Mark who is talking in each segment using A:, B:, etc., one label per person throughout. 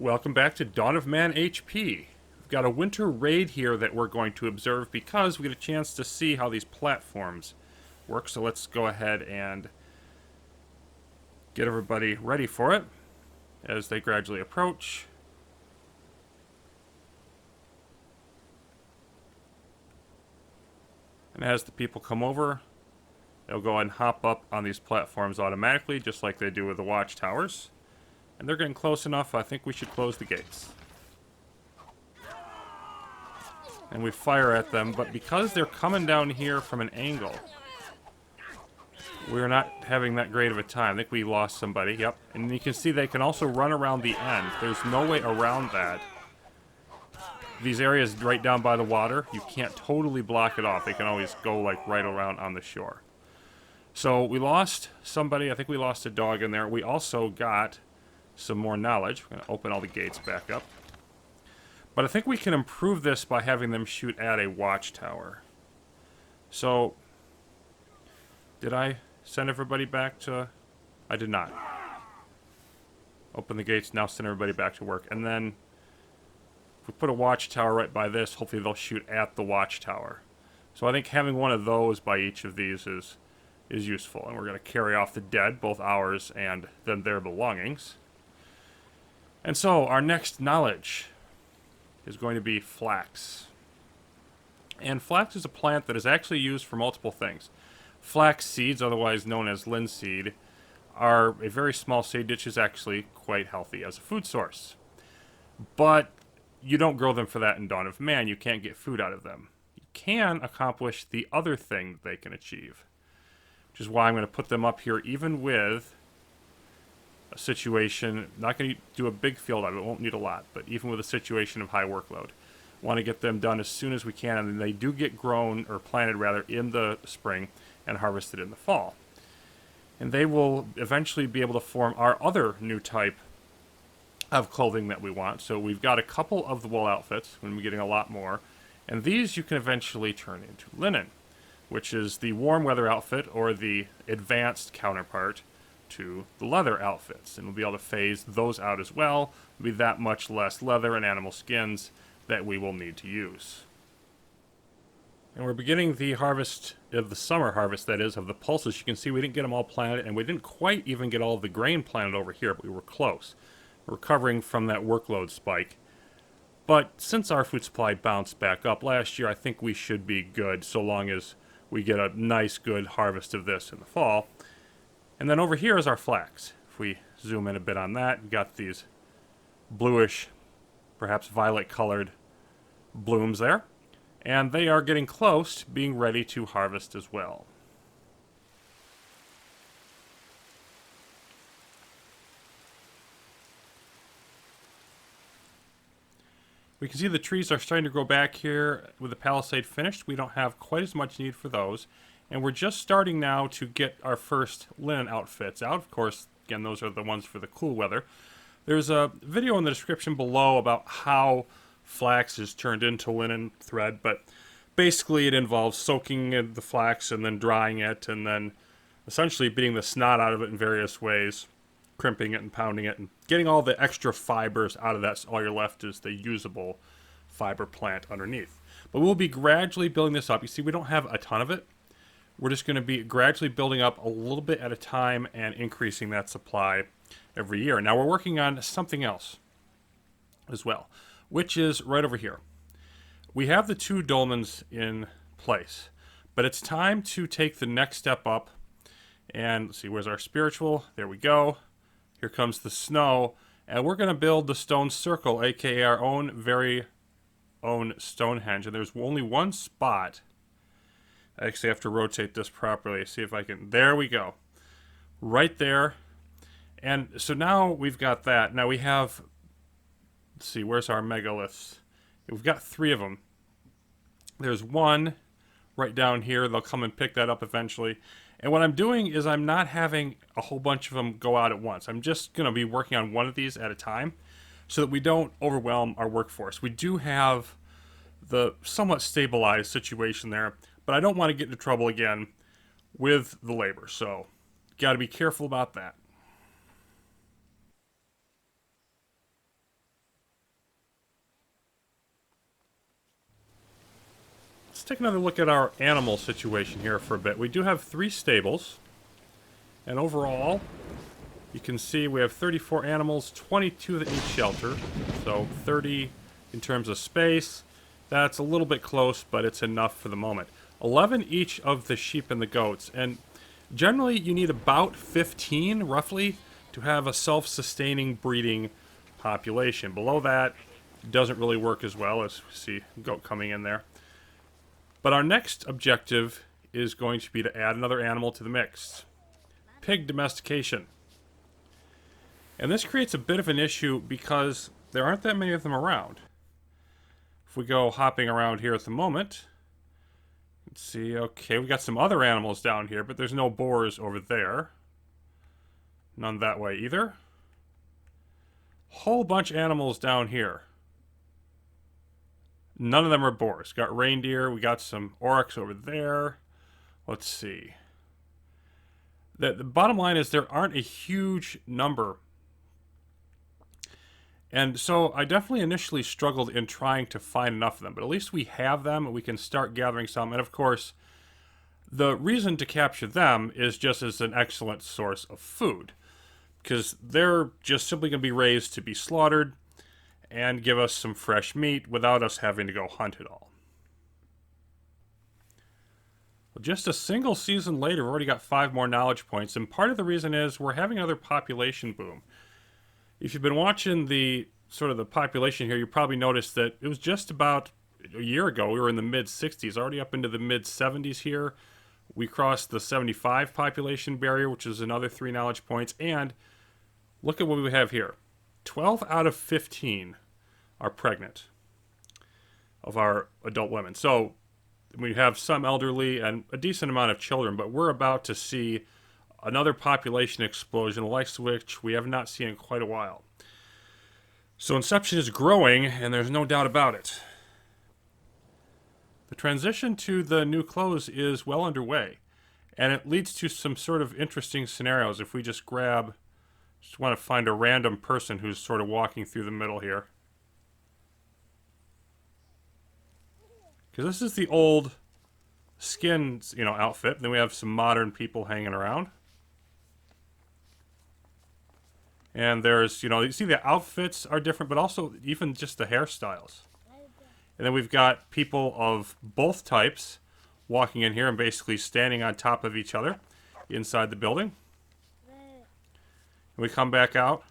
A: Welcome back to Dawn of Man HP. We've got a winter raid here that we're going to observe because we get a chance to see how these platforms work. So let's go ahead and get everybody ready for it as they gradually approach. And as the people come over, they'll go ahead and hop up on these platforms automatically, just like they do with the watchtowers. And they're getting close enough, I think we should close the gates. And we fire at them, but because they're coming down here from an angle, we're not having that great of a time. I think we lost somebody, yep. And you can see they can also run around the end. There's no way around that. These areas right down by the water, you can't totally block it off. They can always go like right around on the shore. So we lost somebody. I think we lost a dog in there. We also got some more knowledge. We're going to open all the gates back up. But I think we can improve this by having them shoot at a watchtower. So, did I send everybody back to... I did not. Open the gates, now send everybody back to work. And then, if we put a watchtower right by this, hopefully they'll shoot at the watchtower. So I think having one of those by each of these is useful. And we're going to carry off the dead, both ours and then their belongings. And so, our next knowledge is going to be flax. And flax is a plant that is actually used for multiple things. Flax seeds, otherwise known as linseed, are a very small seed which is actually quite healthy as a food source. But you don't grow them for that in Dawn of Man. You can't get food out of them. You can accomplish the other thing that they can achieve, which is why I'm going to put them up here even with a situation, not going to do a big field out of it, won't need a lot, but even with a situation of high workload. Want to get them done as soon as we can, and they do get grown, or planted rather, in the spring and harvested in the fall. And they will eventually be able to form our other new type of clothing that we want. So we've got a couple of the wool outfits, we're going to be getting a lot more, and these you can eventually turn into linen, which is the warm weather outfit, or the advanced counterpart to the leather outfits, and we'll be able to phase those out as well. There'll be that much less leather and animal skins that we will need to use. And we're beginning the harvest of the summer harvest, that is, of the pulses. You can see we didn't get them all planted, and we didn't quite even get all of the grain planted over here, but we were close. We're recovering from that workload spike. But since our food supply bounced back up last year, I think we should be good so long as we get a nice, good harvest of this in the fall. And then over here is our flax. If we zoom in a bit on that, we've got these bluish, perhaps violet-colored blooms there. And they are getting close to being ready to harvest as well. We can see the trees are starting to grow back here with the palisade finished. We don't have quite as much need for those. And we're just starting now to get our first linen outfits out. Of course, again, those are the ones for the cool weather. There's a video in the description below about how flax is turned into linen thread, but basically it involves soaking the flax and then drying it and then essentially beating the snot out of it in various ways, crimping it and pounding it and getting all the extra fibers out of that, so all you're left is the usable fiber plant underneath. But we'll be gradually building this up. You see, we don't have a ton of it. We're just going to be gradually building up a little bit at a time and increasing that supply every year. Now we're working on something else as well, which is right over here. We have the two dolmens in place, but it's time to take the next step up. And let's see, where's our spiritual? There we go. Here comes the snow. And we're going to build the stone circle, aka our own very own Stonehenge. And there's only one spot. I actually have to rotate this properly, see if I can... There we go. Right there. And so now we've got that. Now we have... Let's see, where's our Megaliths? We've got 3 of them. There's one right down here. They'll come and pick that up eventually. And what I'm doing is I'm not having a whole bunch of them go out at once. I'm just going to be working on one of these at a time so that we don't overwhelm our workforce. We do have the somewhat stabilized situation there, but I don't want to get into trouble again with the labor, so got to be careful about that. Let's take another look at our animal situation here for a bit. We do have 3 stables. And overall, you can see we have 34 animals, 22 that need shelter. So 30 in terms of space. That's a little bit close, but it's enough for the moment. 11 each of the sheep and the goats. And generally, you need about 15, roughly, to have a self-sustaining breeding population. Below that, doesn't really work as well, as we see goat coming in there. But our next objective is going to be to add another animal to the mix. Pig domestication. And this creates a bit of an issue because there aren't that many of them around. If we go hopping around here at the moment, let's see, okay, we got some other animals down here, but there's no boars over there. None that way either. Whole bunch of animals down here. None of them are boars. Got reindeer, we got some oryx over there. Let's see. The bottom line is there aren't a huge number. And so I definitely initially struggled in trying to find enough of them, but at least we have them and we can start gathering some. And of course, the reason to capture them is just as an excellent source of food, because they're just simply going to be raised to be slaughtered and give us some fresh meat without us having to go hunt it all. Well, just a single season later, we've already got 5 more knowledge points, and part of the reason is we're having another population boom. If you've been watching the population here, you probably noticed that it was just about a year ago, we were in the mid-60s, already up into the mid-70s here. We crossed the 75 population barrier, which is another 3 knowledge points, and look at what we have here. 12 out of 15 are pregnant of our adult women. So we have some elderly and a decent amount of children, but we're about to see another population explosion, the likes of which we have not seen in quite a while. So Inception is growing, and there's no doubt about it. The transition to the new clothes is well underway, and it leads to some sort of interesting scenarios. If we just want to find a random person who's sort of walking through the middle here. Because this is the old skin, outfit. Then we have some modern people hanging around. And there's, you see the outfits are different, but also even just the hairstyles. And then we've got people of both types walking in here and basically standing on top of each other inside the building. And we come back out.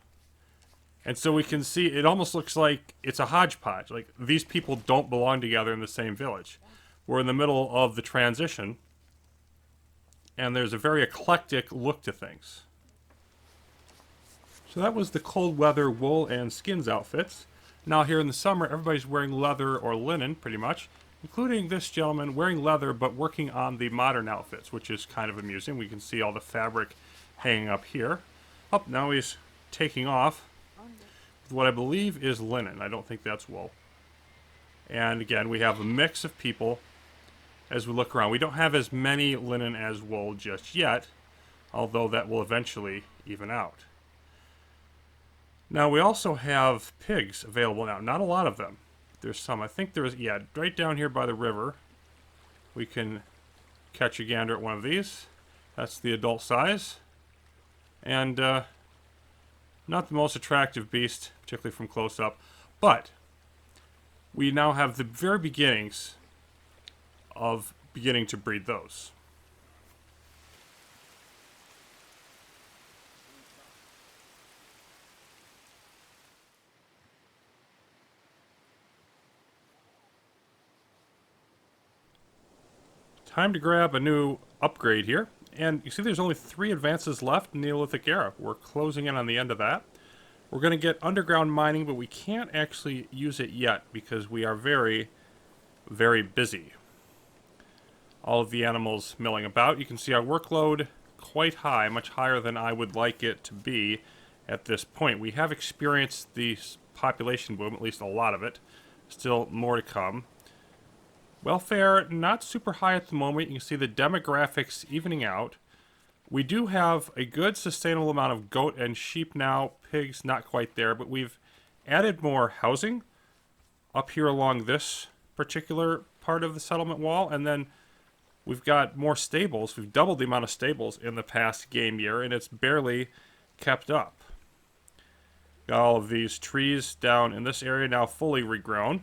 A: And so we can see it almost looks like it's a hodgepodge. Like these people don't belong together in the same village. We're in the middle of the transition. And there's a very eclectic look to things. So that was the cold weather wool and skins outfits. Now here in the summer, everybody's wearing leather or linen, pretty much, including this gentleman wearing leather but working on the modern outfits, which is kind of amusing. We can see all the fabric hanging up here. Oh, now he's taking off with what I believe is linen. I don't think that's wool. And again, we have a mix of people as we look around. We don't have as many linen as wool just yet, although that will eventually even out. Now, we also have pigs available now. Not a lot of them. There's some. I think there's, right down here by the river, we can catch a gander at one of these. That's the adult size. And not the most attractive beast, particularly from close up. But we now have the very beginnings of beginning to breed those. Time to grab a new upgrade here. And you see there's only 3 advances left in the Neolithic era. We're closing in on the end of that. We're going to get underground mining, but we can't actually use it yet because we are very, very busy. All of the animals milling about. You can see our workload quite high, much higher than I would like it to be at this point. We have experienced the population boom, at least a lot of it. Still more to come. Welfare, not super high at the moment. You can see the demographics evening out. We do have a good sustainable amount of goat and sheep now. Pigs, not quite there, but we've added more housing up here along this particular part of the settlement wall, and then we've got more stables. We've doubled the amount of stables in the past game year, and it's barely kept up. Got all of these trees down in this area now fully regrown.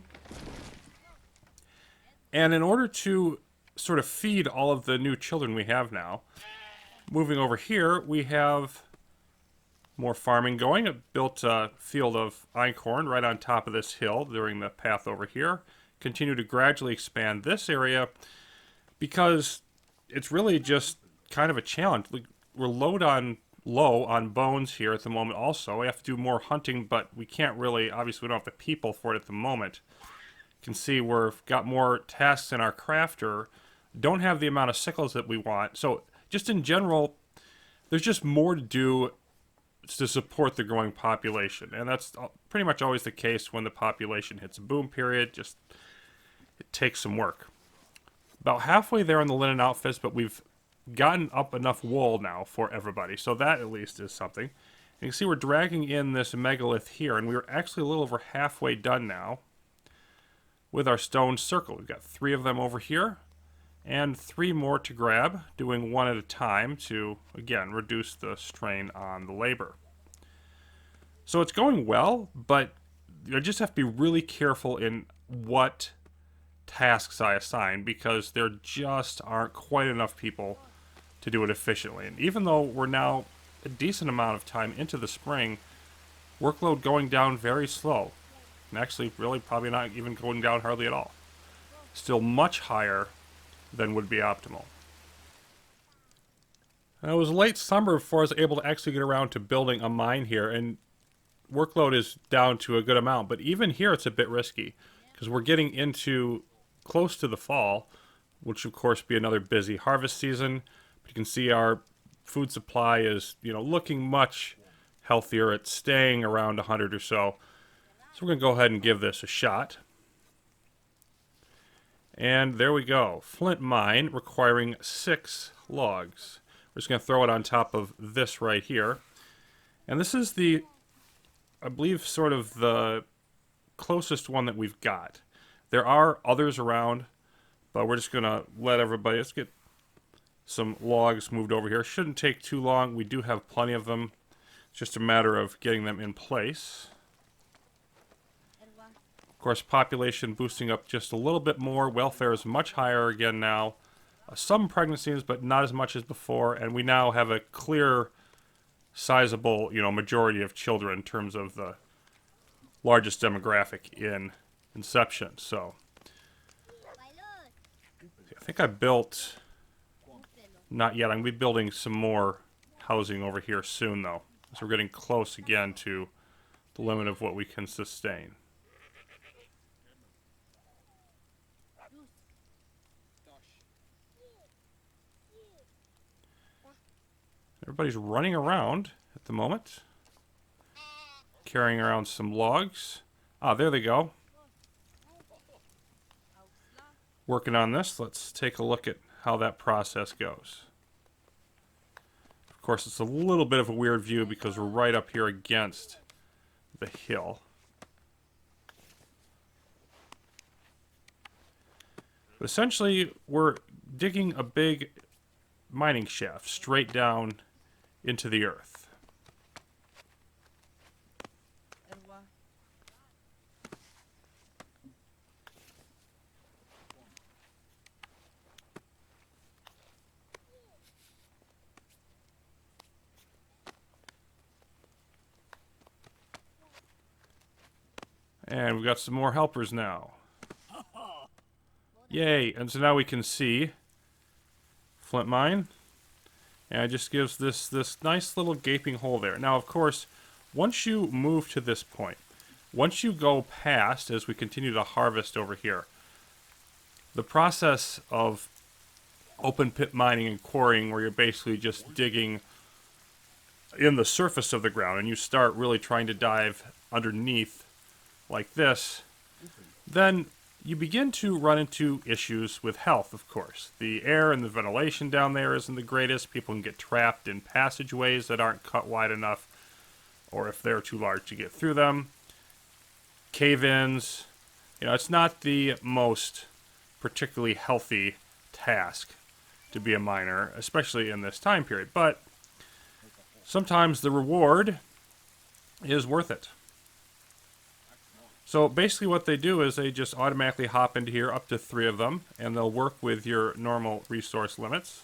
A: And in order to sort of feed all of the new children we have now, moving over here, we have more farming going. I built a field of einkorn right on top of this hill during the path over here. Continue to gradually expand this area because it's really just kind of a challenge. We're low on bones here at the moment also. We have to do more hunting, but we can't really, obviously we don't have the people for it at the moment. You can see we've got more tasks in our crafter, don't have the amount of sickles that we want. So just in general, there's just more to do to support the growing population. And that's pretty much always the case when the population hits a boom period. Just, it takes some work. About halfway there on the linen outfits, but we've gotten up enough wool now for everybody. So that at least is something. And you can see we're dragging in this megalith here, and we're actually a little over halfway done now with our stone circle. We've got 3 of them over here, and 3 more to grab, doing one at a time to, again, reduce the strain on the labor. So it's going well, but I just have to be really careful in what tasks I assign, because there just aren't quite enough people to do it efficiently. And even though we're now a decent amount of time into the spring, workload going down very slow. And actually, really probably not even going down hardly at all. Still much higher than would be optimal. And it was late summer before I was able to actually get around to building a mine here, and workload is down to a good amount. But even here, it's a bit risky, because we're getting into close to the fall, which of course be another busy harvest season. But you can see our food supply is, looking much healthier. It's staying around 100 or so. So we're going to go ahead and give this a shot. And there we go. Flint Mine requiring 6 logs. We're just going to throw it on top of this right here. And this is the, I believe, sort of the closest one that we've got. There are others around, but we're just going to let everybody, let's get some logs moved over here. Shouldn't take too long. We do have plenty of them. It's just a matter of getting them in place. Of course, population boosting up just a little bit more. Welfare is much higher again now. Some pregnancies, but not as much as before. And we now have a clear, sizable, majority of children in terms of the largest demographic in Inception. So, I think I built, not yet. I'm going to be building some more housing over here soon, though. So we're getting close again to the limit of what we can sustain. Everybody's running around at the moment, carrying around some logs. Ah, there they go. Working on this. Let's take a look at how that process goes. Of course, it's a little bit of a weird view because we're right up here against the hill. But essentially, we're digging a big mining shaft straight down into the earth. And we've got some more helpers now. Yay! And so now we can see Flint Mine. And it just gives this nice little gaping hole there. Now, of course, once you move to this point, once you go past, as we continue to harvest over here, the process of open pit mining and quarrying, where you're basically just digging in the surface of the ground, and you start really trying to dive underneath like this, then you begin to run into issues with health, of course. The air and the ventilation down there isn't the greatest. People can get trapped in passageways that aren't cut wide enough, or if they're too large to get through them. Cave-ins. It's not the most particularly healthy task to be a miner, especially in this time period. But sometimes the reward is worth it. So basically what they do is they just automatically hop into here, up to 3 of them, and they'll work with your normal resource limits.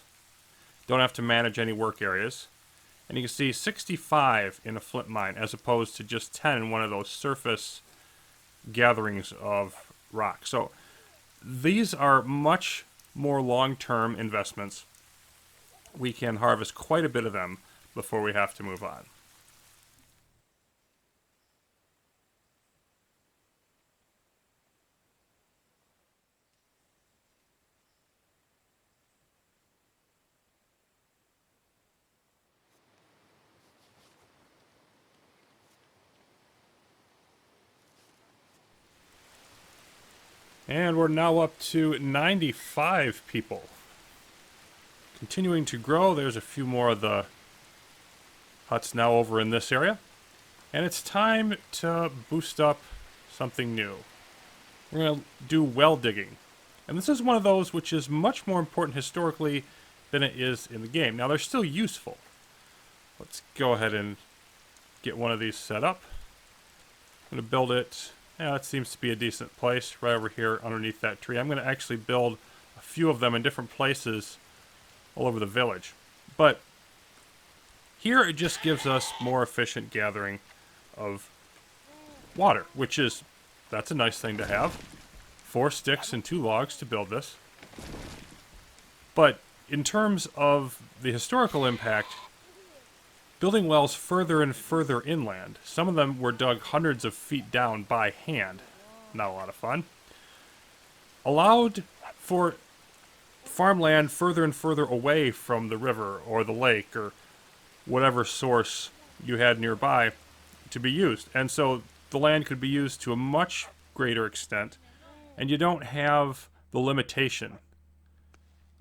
A: Don't have to manage any work areas. And you can see 65 in a flint mine as opposed to just 10 in one of those surface gatherings of rock. So these are much more long-term investments. We can harvest quite a bit of them before we have to move on. And we're now up to 95 people. Continuing to grow. There's a few more of the huts now over in this area. And it's time to boost up something new. We're going to do well digging. And this is one of those which is much more important historically than it is in the game. Now, they're still useful. Let's go ahead and get one of these set up. I'm going to build it. Yeah, that seems to be a decent place right over here underneath that tree. I'm going to actually build a few of them in different places all over the village. But here it just gives us more efficient gathering of water, which is, that's a nice thing to have. 4 sticks and 2 logs to build this. But in terms of the historical impact, building wells further and further inland, some of them were dug hundreds of feet down by hand, not a lot of fun, allowed for farmland further and further away from the river or the lake or whatever source you had nearby to be used. And so the land could be used to a much greater extent, and you don't have the limitation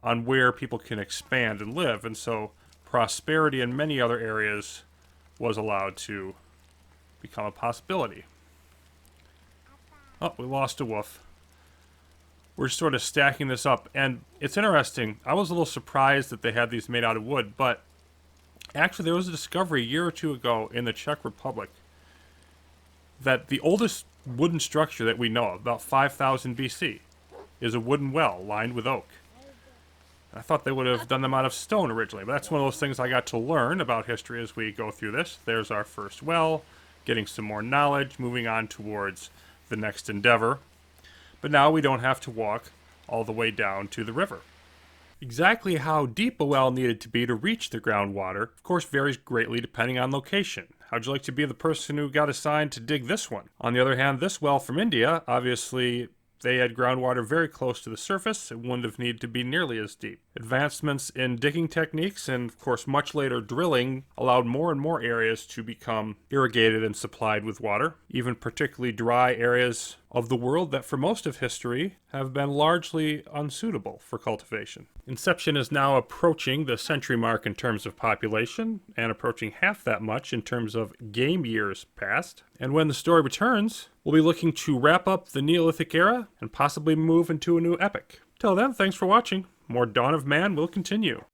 A: on where people can expand and live. And so prosperity in many other areas was allowed to become a possibility. Oh, we lost a wolf. We're sort of stacking this up, and it's interesting. I was a little surprised that they had these made out of wood, but actually there was a discovery a year or 2 ago in the Czech Republic that the oldest wooden structure that we know of, about 5000 BC, is a wooden well lined with oak. I thought they would have done them out of stone originally, but that's one of those things I got to learn about history as we go through this. There's our first well, getting some more knowledge, moving on towards the next endeavor. But now we don't have to walk all the way down to the river. Exactly how deep a well needed to be to reach the groundwater, of course, varies greatly depending on location. How'd you like to be the person who got assigned to dig this one? On the other hand, this well from India, obviously they had groundwater very close to the surface. It wouldn't have needed to be nearly as deep. Advancements in digging techniques and, of course, much later drilling allowed more and more areas to become irrigated and supplied with water, even particularly dry areas of the world that for most of history have been largely unsuitable for cultivation. Inception is now approaching the century mark in terms of population and approaching half that much in terms of game years past. And when the story returns, we'll be looking to wrap up the Neolithic era and possibly move into a new epoch. Till then, thanks for watching. More Dawn of Man will continue.